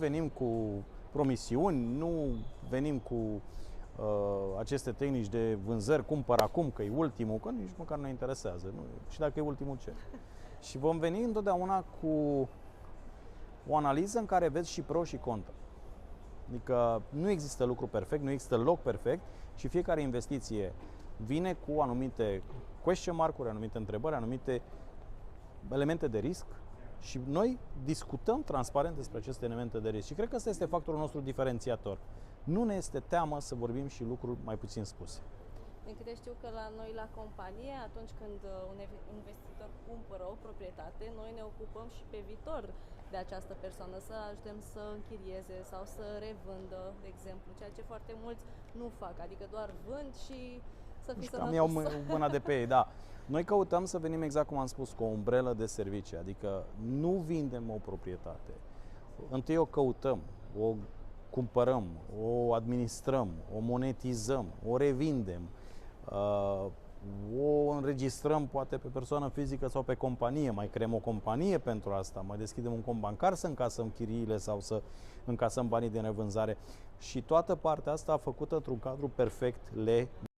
venim cu promisiuni, nu venim cu aceste tehnici de vânzări, cumpăr acum că e ultimul, că nici măcar nu ne interesează. Nu? Și dacă e ultimul, ce? Și vom veni întotdeauna cu o analiză în care vezi și pro și contra. Adică nu există lucru perfect, nu există loc perfect și fiecare investiție vine cu anumite question mark-uri, anumite întrebări, anumite elemente de risc și noi discutăm transparent despre aceste elemente de risc și cred că ăsta este factorul nostru diferențiator. Nu ne este teamă să vorbim și lucruri mai puțin spuse. Din câte știu că la noi la companie, atunci când un investitor cumpără o proprietate, noi ne ocupăm și pe viitor de această persoană, să ajutăm să închirieze sau să revândă, de exemplu, ceea ce foarte mulți nu fac, adică doar vând și să fii sănătos. Cam iau mâna de pe ei, da. Noi căutăm să venim exact cum am spus, cu o umbrelă de servicii, adică nu vindem o proprietate. Întâi o căutăm, o cumpărăm, o administrăm, o monetizăm, o revindem, o înregistrăm poate pe persoană fizică sau pe companie, mai creăm o companie pentru asta, mai deschidem un cont bancar să încasăm chiriile sau să încasăm banii din revânzare și toată partea asta făcută într-un cadru perfect legal.